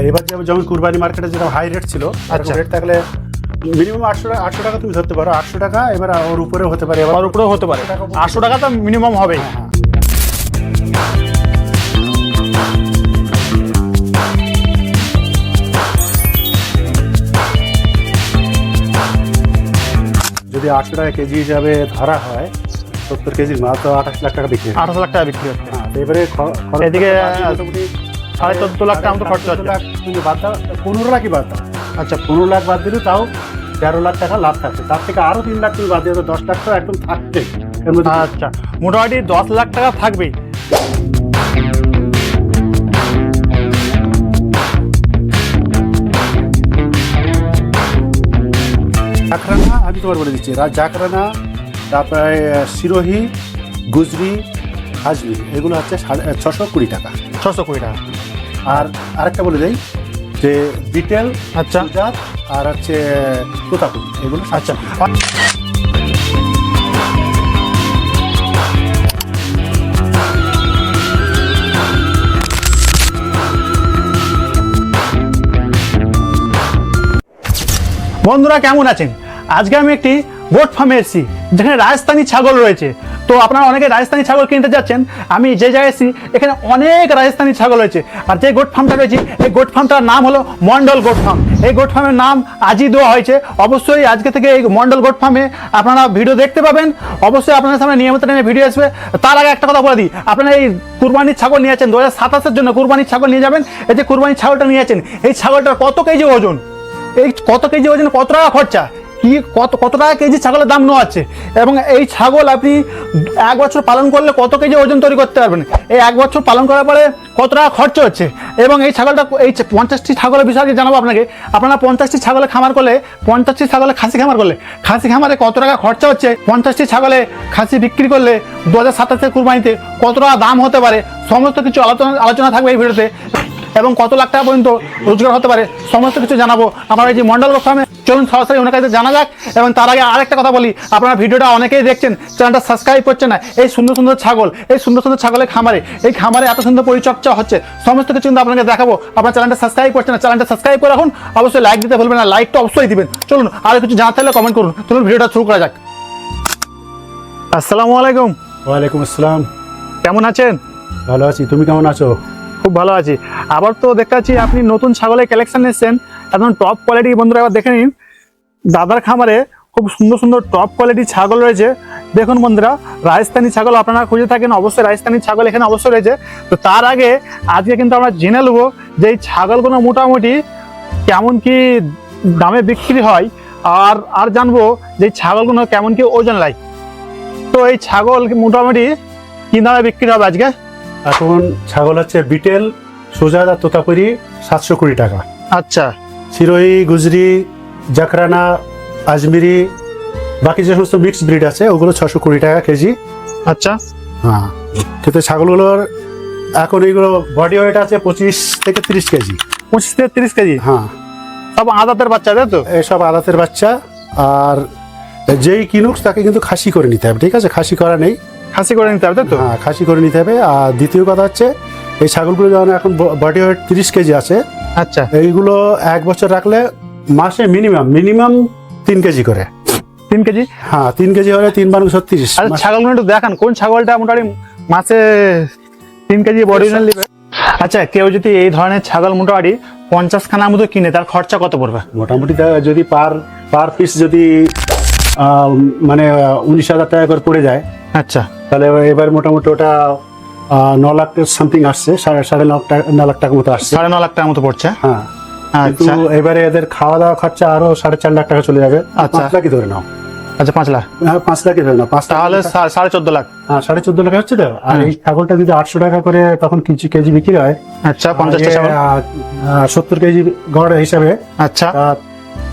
এবার যেমন কুরবানি মার্কেটে যেটা হাই রেট ছিল, আচ্ছা। রেট থাকলে মিনিমাম 800 টাকা তুমি ধরতে পারো, 800 টাকা, এবার ওর উপরেও হতে পারে, ওর উপরেও হতে পারে, 800 টাকা তো মিনিমাম হবেই। যদি 800 টাকা কেজি হিসাবে ধরা হয়, 70 কেজির মাল তো 28 লাখ টাকা বিক্রি হয়। 28 লাখ টাকা বিক্রি হচ্ছে। হ্যাঁ, তো এবারে এদিকে মোটামুটি 14.5 লাখ টাকা মতো খরচা হচ্ছে। 14 লাখ তুমি বাদ দাও, 15 লাখই বাদ দাও। আচ্ছা, 15 লাখ বাদ দিলে তাও 13 লাখ টাকা লাভ থাকছে, তার থেকে আরো 3 লাখ তুমি বাদ দিয়ে 10 লাখ তো একদম থাকছে এর মধ্যে। আচ্ছা, মোটামুটি 10 লাখ টাকা থাকবেই। জাকরানা আমি তোমার বলে দিচ্ছি, জাকরানা, তারপরে সিরোহি, গুজরি, হাজমি, এগুলো হচ্ছে 620 টাকা। 620 টাকা। আর আরেকটা বলে দেই যে বিটেল, আচ্ছা সুজাত আর হচ্ছে তোতাপুরি, এগুলো আচ্ছা। বন্ধুরা কেমন আছেন? আজকে আমি একটি গোট ফার্মে এসেছি যেখানে রাজস্থানী ছাগল রয়েছে। তো আপনারা অনেকে রাজস্থানী ছাগল কিনতে যাচ্ছেন, আমি যে জায়গায় এসেছি এখানে অনেক রাজস্থানী ছাগল রয়েছে। আর যে গোট ফার্মটা রয়েছে এই গোট ফার্মটার নাম হলো মন্ডল গোট ফার্ম। এই গোট ফার্মের নাম আজই দেওয়া হয়েছে। অবশ্যই আজকে থেকে এই মন্ডল গোট ফার্মে আপনারা ভিডিও দেখতে পাবেন। অবশ্যই আপনাদের সামনে নিয়মিত ভিডিও আসবে। তার আগে একটা কথা বলে দিই, আপনারা এই কুরবানির ছাগল নিয়ে যাচ্ছেন 2027-এর জন্য কুরবানির ছাগল নিয়ে যাবেন। এই যে কুরবানির ছাগলটা নিয়ে যাচ্ছেন, এই ছাগলটার কত কেজি ওজন, এই কত কেজি ওজন, কত টাকা খরচা, কি কত টাকা কেজি ছাগলের দাম নেওয়া আছে, এবং এই ছাগল আপনি 1 বছর পালন করলে কত কেজি ওজন তৈরি করতে পারবেন, এই 1 বছর পালন করার পরে কত টাকা খরচ হচ্ছে, এবং এই ছাগলটা এই 50টি ছাগলের বিষয়ে জানাবো আপনাকে। আপনারা 50টি ছাগলে খামার করলে, 50টি ছাগলে খাসি খামার করলে, খাসি খামারে কত টাকা খরচা হচ্ছে, 50টি ছাগলে খাসি বিক্রি করলে 2027-এর কুরবানিতে কত টাকা দাম হতে পারে, সমস্ত কিছু আলোচনা থাকবে এই ভিডিওতে। এবং কত লাখ টাকা পর্যন্ত রোজগার হতে পারে সমস্ত কিছু জানাবো আমার এই যে মন্ডল গোট ফার্মে। চলুন সরাসরি ওনার কাছে জানা যাক। এবং তার আগে আরেকটা কথা বলি, আপনারা ভিডিওটা অনেকেই দেখছেন, চ্যানেলটা সাবস্ক্রাইব করছেন না। এই সুন্দর সুন্দর ছাগল, এই সুন্দর সুন্দর ছাগলের খামারে, এই খামারে এত সুন্দর পরিচর্যা হচ্ছে, সমস্ত কিছু কিন্তু আপনাকে দেখাবো। আপনার চ্যানেলটা সাবস্ক্রাইব করছেন না, চ্যানেলটা সাবস্ক্রাইব করে রাখুন। অবশ্যই লাইক দিতে ভুলবেন না, লাইকটা অবশ্যই দিবেন। চলুন আর কিছু জানাতে হলে কমেন্ট করুন। চলুন ভিডিওটা শুরু করা যাক। আসসালামু আলাইকুম। ওয়ালাইকুম আসসালাম। কেমন আছেন? ভালো আছি, তুমি কেমন আছো? খুব ভালো আছি। আবার তো দেখাচ্ছি আপনি নতুন ছাগলের কালেকশন এসেছেন, একদম টপ কোয়ালিটি। বন্ধুরা এবার দেখে নিন, দাদার খামারে খুব সুন্দর সুন্দর টপ কোয়ালিটির ছাগল রয়েছে। দেখুন বন্ধুরা, রাজস্থানী ছাগল আপনারা খুঁজে থাকেন, অবশ্যই রাজস্থানী ছাগল এখানে অবশ্যই রয়েছে। তো তার আগে আজকে কিন্তু আমরা জেনে নেবো যে এই ছাগলগুলো মোটামুটি কেমন কি দামে বিক্রি হয়, আর জানবো যে এই ছাগলগুলো কেমন কি ওজন লাগে। তো এই ছাগল মোটামুটি কি দামে বিক্রি হবে আজকে? এখন ছাগল হচ্ছে বিটেল, সুজাত আর তোতাপুরি 720 টাকা। আচ্ছা, সিরোহি, গুজরি, জাকরানা, আজমিরি, বাকি যে সমস্ত মিক্সড ব্রিড আছে ওগুলো 620 টাকা কেজি। আচ্ছা, হ্যাঁ, কিন্তু ছাগলগুলোর এখন এইগুলো বডি ওয়েট আছে 25 থেকে 30 কেজি। 25 থেকে 30 কেজি? হ্যাঁ, সব আদাতের বাচ্চা, তাই তো? এসব আদাতের বাচ্চা। আর যেই কিনুক তাকে কিন্তু খাসি করে নিতে হবে, ঠিক আছে? খাসি করা নেই, খাসি করে নিতে হবে, তাই তো? হ্যাঁ, খাসি করে নিতে হবে। আর দ্বিতীয় কথা হচ্ছে এই ছাগলগুলো যখন এখন বডি ওয়েট 30 কেজি আছে, আচ্ছা, এইগুলো 1 বছর রাখলে মাসে মিনিমাম 3 কেজি করে। 3 কেজি? হ্যাঁ, 3 কেজি হলে 3 × 36। আচ্ছা, ছাগলগুলো একটু দেখান, কোন ছাগলটা মোটামুটি মাসে 3 কেজি বডি ওয়েট নেবে? আচ্ছা, কেউ যদি এই ধরনের ছাগল মোটামুটি 50 খানার মতো কিনে, তার খরচা কত পড়বে? মোটামুটি যদি পার পিস যদি মানে 19,000 টাকা করে পড়ে যায়, আচ্ছা, তাহলে এবার মোটামুটি ওটা 9 লাখ সামথিং আসছে, 9.5 লাখ টাকা মতো আসছে। 9.5 লাখ টাকার মতো পড়ছে। হ্যাঁ, কিন্তু আচ্ছা এবারে এদের খাওয়া দাওয়া খরচা আরো 4.5 লাখ টাকা চলে যাবে। আচ্ছা। 5 লাখই ধরে নাও। আচ্ছা, 5 লাখ? হ্যাঁ, 5 লাখই ধরে নাও। 5 তাহলে 14.5 লাখ। হ্যাঁ, 14.5 লাখ হচ্ছে তো। আর এই ছাগলটা যদি 800 টাকা করে তখন কেজি বিক্রি হয়, আচ্ছা, 50টা ছাগল 70 কেজি গড় হিসাবে, আচ্ছা,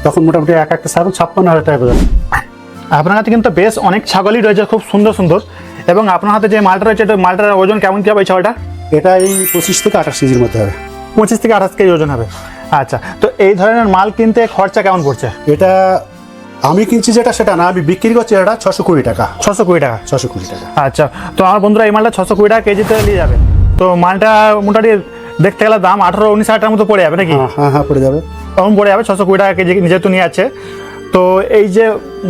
তখন মোটামুটি একটা ছাগল 56,000 টাকা করে। আপনার হাতে কিন্তু বেশ অনেক ছাগলই রয়েছে, খুব সুন্দর সুন্দর। এবং আপনার হাতে যে মালটা রয়েছে, মালটার ওজন কেমন কি হবে এই ছাগলটা? এটা এই 25 থেকে 28 কেজির মধ্যে হবে। 25 থেকে 28 কেজি ওজন হবে। আচ্ছা, তো এই ধরনের মাল কিনতে খরচা কেমন পড়ছে? এটা আমি কিনছি যেটা সেটা না, আমি বিক্রি করছি এটা 620 টাকা। 620 টাকা? 620 টাকা। আচ্ছা, তো আমার বন্ধুরা এই মালটা 620 টাকা কেজিতে নিয়ে যাবে। তো মালটা মোটামুটি দেখতে গেলে দাম 18-19 হাজার টাকার মতো পড়ে যাবে নাকি? হ্যাঁ হ্যাঁ পড়ে যাবে। তখন পড়ে যাবে 620 টাকা কেজি যেহেতু নিয়ে আছে। তো এই যে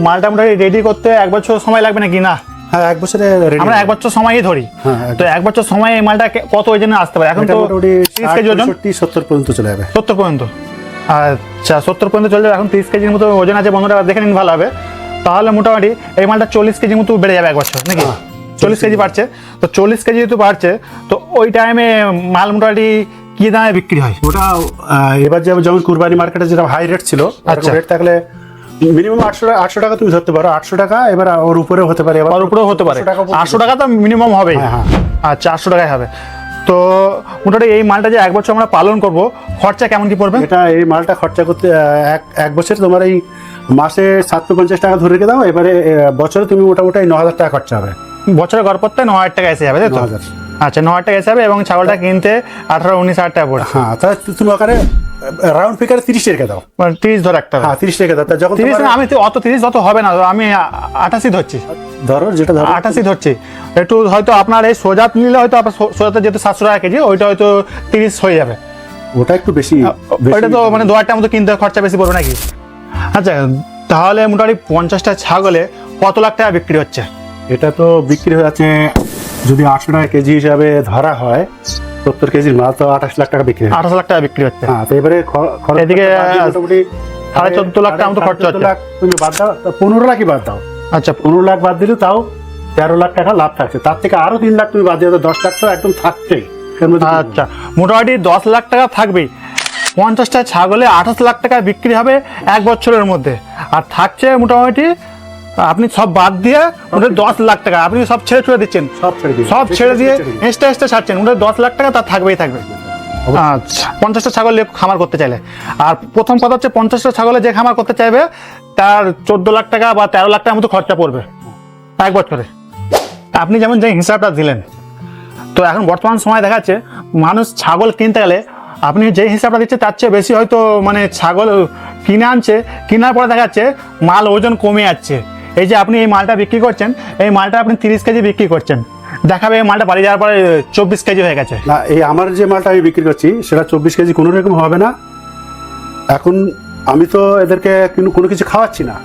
মালটা মোটামুটি রেডি করতে 1 বছর সময় লাগবে নাকি? না, হ্যাঁ 1 বছরে ready আমরা হবে। 1 বছর সময়ই ধরি। হ্যাঁ, তো 1 বছর সময় এই মালটা কত ওজনে আসতে পারে? এখন এটা তো মোটামুটি 30 কেজি ওজন, 60-70 পর্যন্ত চলে যাবে। 70 পর্যন্ত। আচ্ছা 70 পর্যন্ত চলে যাবে। এখন 30 কেজির মতো ওজন আছে, বন্ধুরা দেখে নিন ভালো হবে। তাহলে মোটামুটি এই মালটা 40 কেজির মতো বেড়ে যাবে 1 বছর নাকি? 40 কেজি বাড়ছে। তো 40 কেজি যেহেতু বাড়ছে, তো ওই টাইমে মাল মোটামুটি কি দামে বিক্রি হয়? ওটা এবার যেমন কুরবানি মার্কেটে যেটা হাই রেট ছিল, আচ্ছা। রেট থাকলে মিনিমাম 800 টাকা তুমি ধরতে পারো। 800 টাকা, এবার ওর উপরেও হতে পারে, ওর উপরেও হতে পারে। 800 টাকা তো মিনিমাম হবেই। হ্যাঁ, হ্যাঁ। আচ্ছা 800 টাকায় হবে। তো মোটামুটি এই মালটা যে 1 বছর আমরা পালন করব, খরচা কেমন কি পড়বে? এটা এই মালটা খরচা করতে এক বছর তোমার এই মাসে 750 টাকা ধরে রেখে দাও। এবারে বছরে তুমি মোটামুটি 9,000 টাকা খরচা হবে। বছরে গড়পড়তে 9,000 টাকা এসে যাবে, তাই তো? 9,000। আচ্ছা 9,000 টাকা এসে যাবে এবং ছাগলটা কিনতে 18-19 হাজার টাকা পড়ে। হ্যাঁ, তাহলে তুমি ওখানে রাউন্ড ফিগারে 30 রেখে দাও। মানে 30 ধর একটা। হ্যাঁ 30 রেখে দাও। তা যখন 30 তোমার- না, আমি তো অত 30 অত হবে না, আমি 88 ধরছি। ধরো যেটা ধরো 88 ধরছি। একটু হয়তো আপনার এই সোজাত নিলে হয়তো আপনার সোজাতে যেহেতু 700 টাকা কেজি, ওইটা হয়তো 30 হয়ে যাবে। ওটা একটু বেশি। ওইটা তো মানে 2 টাকার মতো কিনতে খরচা বেশি পড়বে নাকি? আচ্ছা তাহলে মোটামুটি 50টা ছাগলে কত লাখ টাকা বিক্রি হচ্ছে? এটা তো বিক্রি হয়ে যাচ্ছে, যদি 800 টাকা কেজি হিসাবে ধরা হয়, 70 কেজির মাল তো 28 লাখ টাকা বিক্রি হয়। 28 লাখ টাকা বিক্রি হচ্ছে। হ্যাঁ, তো এবারে এদিকে মোটামুটি 14.5 লাখ টাকা মতো খরচা হচ্ছে। 14 লাখ তুমি বাদ দাও, 15 লাখই বাদ দাও। আচ্ছা 15 লাখ বাদ দিলে তাও 13 লাখ টাকা লাভ থাকছে। তার থেকে আরো 3 লাখ তুমি বাদ দিয়ে দাও, 10 লাখ তো একদম থাকছেই। এর মধ্যে কোনো- আচ্ছা মোটামুটি 10 লাখ টাকা থাকবেই। 50টা ছাগলে 28 লাখ টাকা বিক্রি হবে 1 বছরের মধ্যে। আর থাকছে মোটামুটি আপনি সব বাদ দিয়ে মোটামুটি 10 লাখ টাকা আপনি সব ছেড়ে দিচ্ছেন। সব ছেড়ে দিই। সব ছেড়ে দিয়ে এক্সট্রা ছাড়ছেন, মোটামুটি 10 লাখ টাকা তার থাকবেই থাকবে। আচ্ছা 50টা ছাগল নিয়ে খামার করতে চাইলে, আর প্রথম কথা হচ্ছে 50টা ছাগলে যে খামার করতে চাইবে তার 14 লাখ টাকা বা 13 লাখ টাকার মতো খরচা পড়বে 1 বছরে। আপনি যেমন যে হিসাবটা দিলেন, তো এখন বর্তমান সময় দেখাচ্ছে মানুষ ছাগল কিনতে গেলে আপনি যে হিসাবটা দিচ্ছে তার চেয়ে বেশি হয়তো মানে ছাগল কিনে আনছে, কেনার পরে দেখাচ্ছে মাল ওজন কমে যাচ্ছে। এই যে আপনি এই মালটা বিক্রি করছেন, এই মালটা আপনি 30 কেজি বিক্রি করছেন, দেখাবে এই মালটা বাড়ি যাওয়ার পরে 24 কেজি হয়ে গেছে। না, এই আমার যে মালটা আমি বিক্রি করছি সেটা 24 কেজি কোনো রকম হবে না। এখন আমি তো এদেরকে কোনো কিছু খাওয়াচ্ছি না,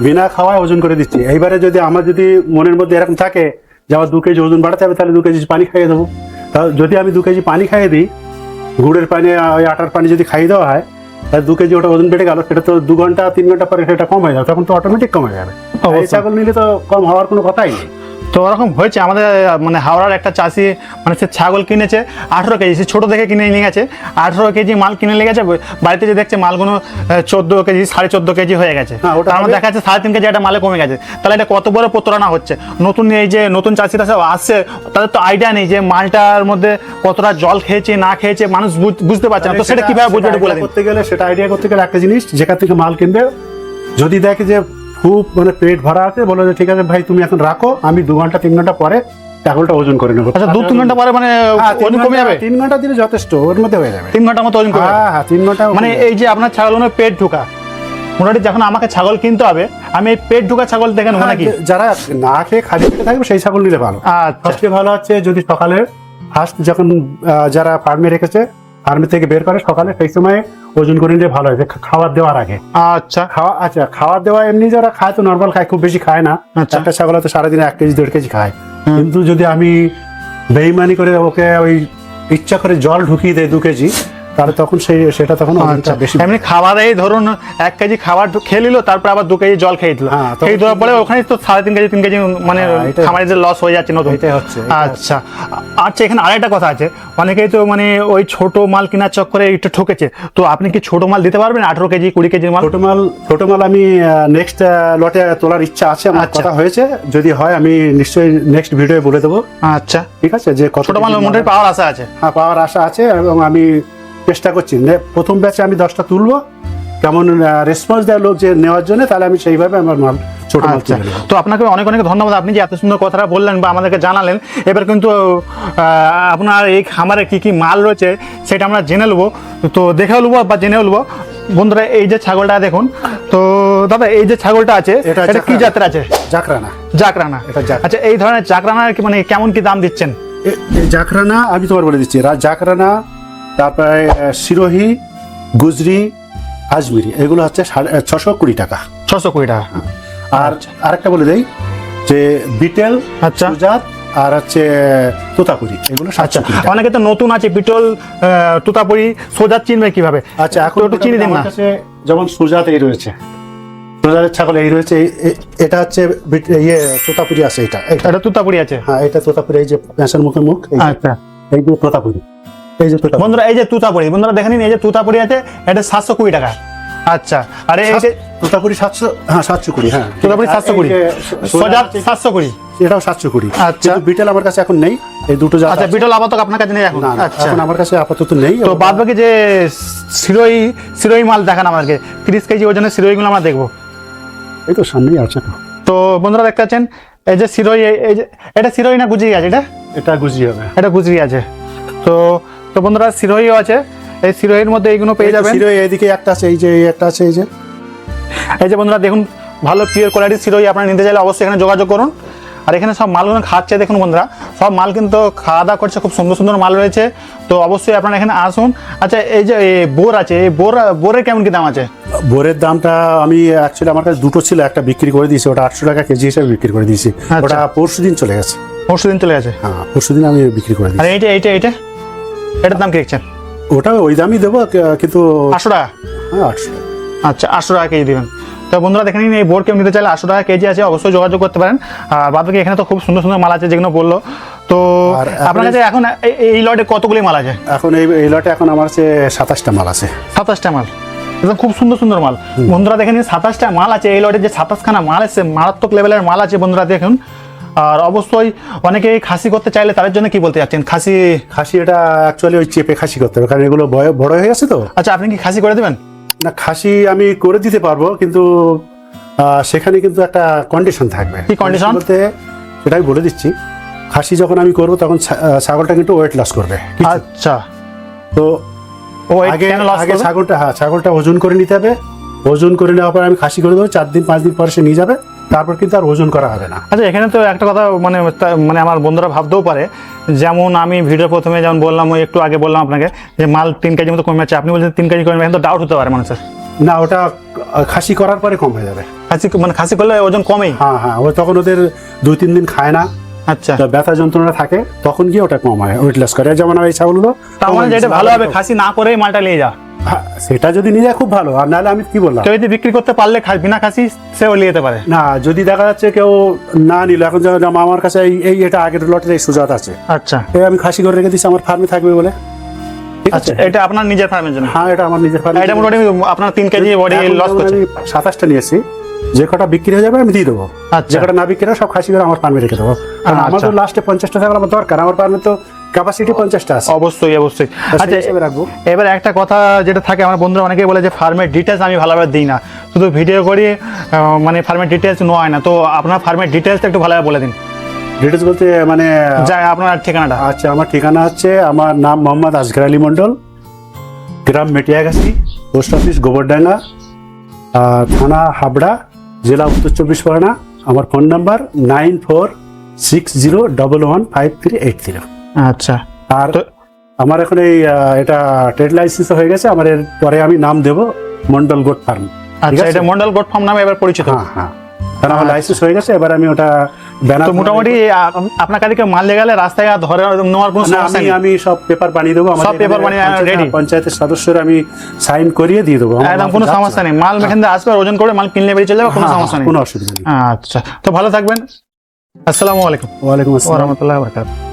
বিনা খাওয়ায় ওজন করে দিচ্ছি। এইবারে যদি আমার যদি মনের মধ্যে এরকম থাকে যে আমার 2 কেজি ওজন বাড়াতে হবে, তাহলে 2 কেজি পানি খাইয়ে দেবো। তাহলে যদি আমি 2 কেজি পানি খাইয়ে দিই, গুড়ের পানি ওই আটার পানি যদি খাইয়ে দেওয়া হয়, তাহলে 2 কেজি ওটা ওজন বেড়ে গেল। সেটা তো 2 ঘন্টা 3 ঘন্টা পরে সেটা কম হয়ে যাবে, তখন তো অটোমেটিক কমে যাবে। এই ছাগল নিলে তো কম হওয়ার কোনো কথাই নেই। তো ওরকম হয়েছে আমাদের মানে হাওড়ার একটা চাষি, মানে সে ছাগল কিনেছে 18 কেজি, সে ছোটো দেখে কিনে নিয়ে গেছে 18 কেজি মাল কিনে নিয়ে গেছে। বাড়িতে যে দেখছে মালগুলো 14 কেজি 14.5 কেজি হয়ে গেছে। হ্যাঁ, ওটা তার মধ্যে হবে। দেখা যাচ্ছে 3.5 কেজি একটা মালে কমে গেছে। তাহলে এটা কত বড় প্রতারণা হচ্ছে। নতুন এই যে নতুন চাষিরা সব আসছে, তাদের তো আইডিয়া নেই যে মালটার মধ্যে কতটা জল খেয়েছে না খেয়েছে, মানুষ বুঝতে পারছে না। তো সেটা কিভাবে বুঝবে একটু বলে দিন। সেটা আইডিয়া করতে গেলে একটা জিনিস, যেখান থেকে মাল কিনবে যদি দেখে যে খুব মানে পেট ভরা আছে, বলো যে ঠিক আছে ভাই তুমি এখন রাখো, আমি 2 ঘন্টা 3 ঘন্টা পরে ছাগলটা ওজন করে নেবো। আচ্ছা 2-3 ঘন্টা পরে মানে হ্যাঁ, ওজন কমে যাবে? 3 ঘন্টা দিলে যথেষ্ট, ওর মধ্যে হয়ে যাবে। 3 ঘন্টার মতো ওজন কমে যাবে? হ্যাঁ হ্যাঁ 3 ঘন্টা মানে এই যে আপনার ছাগলের পেট ঢোকা, মোটামুটি যখন আমাকে ছাগল কিনতে হবে আমি এই পেট ঢোকা ছাগল দেখে নেবো নাকি? যারা না খেয়ে খালি পেটে থাকবে সেই ছাগল নিলে ভালো। আচ্ছা সবচেয়ে ভালো হচ্ছে যদি সকালে ফার্স্ট যখন যারা ফার্মে রেখেছে, ফার্মে থেকে বের করে সকালে, সেই সময় ওজন করে নিলে ভালো হয়, খাবার দেওয়ার আগে। আচ্ছা খাবার দেওয়া এমনি যারা খায় তো নর্মাল খায়, খুব বেশি খায় না। আচ্ছা। একটা ছাগল তো সারাদিনে 1 কেজি 1.5 কেজি খায়। কিন্তু যদি আমি বেইমানি করে ওকে ওই ইচ্ছা করে জল ঢুকিয়ে দেয় 2 কেজি, তাহলে তখন সেটা তখন ওজনটা বেশি। এমনি খাবারেই ধরুন 1 কেজি খাবার খেয়ে নিল, তারপর আবার 2 কেজি জল খেয়ে দিল, হ্যাঁ, তখন খেয়ে দেওয়ার পরে ওখানে তো 3.5 কেজি 3 কেজি মানে হ্যাঁ, এটাই- খামারের যে লস হয়ে যাচ্ছে নতুন। এটাই হচ্ছে। আচ্ছা আচ্ছা এখানে আরেকটা কথা আছে, অনেকেই তো মানে ওই ছোট মাল কেনার চক্করে একটু ঠকেছে। তো আপনি কি ছোট মাল দিতে পারবেন 18 কেজি 20 কেজির মাল? ছোট মাল আমি নেক্সট লটে তোলার ইচ্ছা আছে, আমার আচ্ছা। কথা হয়েছে। যদি হয় আমি নিশ্চয়ই নেক্সট ভিডিও বলে দেবো। আচ্ছা ঠিক আছে, যে কত ছোট মাল কেজি মোটামুটি পাওয়ার আশা আছে? হ্যাঁ পাওয়ার আশা আছে, এবং আমি চেষ্টা করছি প্রথম ব্যাচে আমি 10টা তুলবো। কেমন রেসপন্স দেয় লোক যে নেওয়ার জন্য, তাহলে আমি সেইভাবে আমার মাল ছোট মাল আচ্ছা তুলে দেবো। তো আপনাকে অনেক অনেক ধন্যবাদ, আপনি যে এত সুন্দর কথাটা বললেন বা আমাদেরকে জানালেন। এবার কিন্তু আপনার এই খামারে কি কি মাল রয়েছে সেটা আমরা জেনে নেবো, তো দেখে নেবো বা জেনে নেবো। বন্ধুরা এই যে ছাগলটা দেখুন, তো দাদা এই যে ছাগলটা আছে এটা এটা কি জাকরানা। জাতের আছে? জাকরানা। জাকরানা। এটা জাকরানা। আচ্ছা এই ধরনের জাকরানার কি মানে কেমন কি দাম দিচ্ছেন? এই জাকরানা আমি তোমার বলে দিচ্ছি, জাকরানা তারপরে সিরোহি, গুজরি, আজমিরি, এগুলো হচ্ছে 620 টাকা। 620 টাকা। আর আরেকটা বলে দেই যে বিটেল, আচ্ছা। সুজাত আর হচ্ছে তোতাপুরি, এগুলো আচ্ছা, 720 টাকা। অনেকে তো নতুন আছে, বিটল, তুতাপুরি, সোজা চিনবে কিভাবে? আচ্ছা, এখন একটু চিনি দিন না। আমার কাছে যেমন সুজাত এই রয়েছে, সুজাতের ছাগল এই রয়েছে, এটা হচ্ছে তোতাপুরি আছে, এটা তুতাপুরি আছে। হ্যাঁ, এটা তোতাপুরি, এই যে প্যাঁচার মুখে মুখ, আচ্ছা এই যে তোতাপুরি, এই যে তোতাপুরি। বন্ধুরা, এই যে তুতাপুরি, বন্ধুরা দেখে নিন, এই যে তুতাপুরি আছে, এটা 720 টাকা। আচ্ছা, আরে এই যে তোতাপুরি 720, হ্যাঁ তুতাপুরি 720, সোজা 720, এটাও 720। আচ্ছা। কিন্তু বিটেল আমার কাছে এখন নেই, এই দুটো জাত আচ্ছা, আছে। বিটল আপাতত আপনার কাছে নেই এখন? না, আচ্ছা, এখন আমার কাছে আপাতত নেই। তো বাদ বাকি যে সিরোই মাল দেখান আমাদেরকে, 30 কেজি ওজনের সিরোইগুলো আমরা দেখবো। এই তো সামনেই আছে। তো বন্ধুরা দেখতে পাচ্ছেন, এই যে সিরোই, এই যে এটা সিরোই না গুজরি আছে? এটা গুজরি হবে। এটা গুজরি আছে। তো তো বন্ধুরা, সিরোইও আছে, এই সিরোইয়ের মধ্যে এইগুলো পেয়ে যাবেন। সিরোই এইদিকে একটা আছে, এই যে একটা আছে, এই যে বন্ধুরা দেখুন, ভালো পিওর কোয়ালিটির সিরোই আপনারা নিতে চাইলে অবশ্যই এখানে যোগাযোগ করুন। আর এখানে সব মালগুলো খাচ্ছে, দেখুন বন্ধুরা, সব মাল কিন্তু খাওয়া দাওয়া করছে, খুব সুন্দর সুন্দর মাল রয়েছে। তো অবশ্যই আপনারা এখানে আসুন। আচ্ছা, এই যে বোর আছে, এই বোরের কেমন কি দাম আছে? বোরের দামটা আমি অ্যাকচুয়ালি আমার কাছে দুটো ছিল, একটা বিক্রি করে দিয়েছি, ওটা 800 টাকা কেজি হিসেবে বিক্রি করে দিয়েছি। আচ্ছা। ওটা পরশুদিন চলে গেছে। পরশুদিন চলে গেছে? হ্যাঁ, পরশুদিন আমি বিক্রি করে আর দিয়েছি। এটার দাম কি দেখছেন? ওটা ওই দামই দেবো, কিন্তু 800 টাকা। হ্যাঁ, 800 টাকা। আচ্ছা, 800 টাকা কেজি দেবেন। তো বন্ধুরা দেখে নিন, এই বোর্ড কেউ নিতে চাইলে 800 টাকা কেজি আছে, অবশ্যই যোগাযোগ করতে পারেন। আর বাদ বাকি এখানে তো খুব সুন্দর সুন্দর মাল আছে যেগুলো বললো। তো আর আপনার কাছে এখন এই লটে কতগুলি মাল আছে? এখন এই লটে এখন আমার কাছে 27টা মাল আছে। 27টা মাল, একদম খুব সুন্দর সুন্দর মাল। বন্ধুরা দেখে নিন, 27টা মাল আছে এই লটে। যে 27খানা মাল আছে, মারাত্মক লেভেলের মাল আছে বন্ধুরা দেখুন। আর অবশ্যই অনেকে খাসি করতে চাইলে তাদের জন্য কি বলতে চাচ্ছেন? খাসি এটা অ্যাকচুয়ালি ওই চেপে খাসি করতে হবে, কারণ এগুলো বড় হয়ে গেছে তো। আচ্ছা, আপনি কি খাসি করে দেবেন? না, খাসি আমি করে দিতে পারবো, কিন্তু সেখানে কিন্তু একটা কন্ডিশন থাকবে। কি condition? বলতে সেটাই বলে দিচ্ছি। খাসি যখন আমি করবো তখন ছাগলটা কিন্তু ওয়েট লস করবে। আচ্ছা, তো আগে আগে ছাগলটা ওজন করে নিতে হবে। ওজন করে নেওয়ার পর আমি খাসি করে দেবো, 4 দিন 5 দিন পরে সে নিয়ে যাবে, তারপর কিন্তু আর ওজন করা হবে না। আচ্ছা, এখানে তো একটা কথা মানে আমার বন্ধুরা ভাবতেও পারে, যেমন আমি ভিডিও প্রথমে যেমন বললাম, ওই একটু আগে বললাম আপনাকে যে মাল 3 কেজি মতো কমে যাচ্ছে, আপনি বলছেন 3 কেজি কমে, কিন্তু ডাউট হতে পারে মানুষের। না, ওটা খাসি করার পরে কম হয়ে যাবে। খাসি করলে ওজন কমেই? হ্যাঁ, ও তখন ওদের 2-3 দিন খায় না, আচ্ছা, ব্যথা যন্ত্রণা থাকে, তখন গিয়ে ওটা কম হয়, ওয়েট লস করে। যেমন এই ছাগলগুলো, তার মানে যেটা ভালো হবে, খাসি না করেই মালটা নিয়ে যা। সেটা যদি নিয়ে যায় খুব ভালো, আর নাহলে আমি কি বললাম, কেউ যদি বিক্রি করতে পারলে বিনা খাসি সেও নিয়ে যেতে পারে। না, যদি দেখা যাচ্ছে কেউ না নিল, এখন যেমন আমার কাছে এটা আগের লটের এই সুজাত আছে, আচ্ছা, আমি খাসি করে রেখে দিচ্ছি, আমার ফার্মে থাকবে বলে। ঠিক আছে, আচ্ছা, এটা আপনার নিজের ফার্মের জন্য? হ্যাঁ, এটা আমার নিজের ফার্মে। এটা মোটামুটি আপনার 3 কেজি বডি লস করছে। আমি 27টা নিয়েছি, যে কটা বিক্রি হয়ে যাবে আমি দিয়ে দেবো, আচ্ছা। যে কটা না বিক্রি হয় সব খাসি করে আমার ফার্মে রেখে দেবো। কারণ আমার তো লাস্টে 50টা ছাগল আমার দরকার, আমার ফার্মে তো ক্যাপাসিটি 50টা আছে। অবশ্যই। আচ্ছা, হিসেবে রাখবো। এবার একটা কথা যেটা থাকে, আমার বন্ধুরা অনেকেই বলে যে ফার্মের ডিটেলস আমি ভালোভাবে দিই না, শুধু ভিডিও করি, মানে ফার্মের ডিটেলস নেওয়া হয় না। তো আপনার ফার্মের ডিটেলস একটু ভালোভাবে বলে দিন। ডিটেলস বলতে মানে আপনার ঠিকানাটা? আচ্ছা, আমার ঠিকানা হচ্ছে, আমার নাম মোহাম্মদ আসগর আলী মন্ডল, গ্রাম মেটিয়াগাছি, পোস্ট অফিস গোবরডাঙ্গা, থানা হাবড়া, জেলা উত্তর 24 পরগনা। আমার ফোন নাম্বার 9460115380। আচ্ছা, আর আমার এখন এটা ট্রেড লাইসেন্স হয়ে গেছে, আমার এর পরে আমি নাম দেব মন্ডল গোট ফার্ম। আচ্ছা, এটা মন্ডল গোট ফার্ম নামে এবার পরিচিত? হ্যাঁ, কারণ আমার লাইসেন্স হয়ে গেছে, এবার আমি ওটা ব্যানার। তো মোটামুটি আপনার কাছে মাল নিয়ে গেলে রাস্তায় ধরে নেওয়ার কোনো সমস্যা নেই? আমি সব পেপার বানিয়ে দেবো, সব পেপার বানিয়ে রেডি, পঞ্চায়েতের সদস্যরা আমি সাইন করিয়ে দিয়ে দেবো, একদম কোনো সমস্যা নেই। মাল এখান থেকে আসবে, ওজন করে মাল কিনলে বেরিয়ে চলে যাবে, কোনো সমস্যা নেই, কোনো অসুবিধা নেই। আচ্ছা, তো ভালো থাকবেন। আসসালামু আলাইকুম। ওয়ালাইকুম আসসালাম। ওয়া রাহমাতুল্লাহি ওয়া বারাকাতুহু।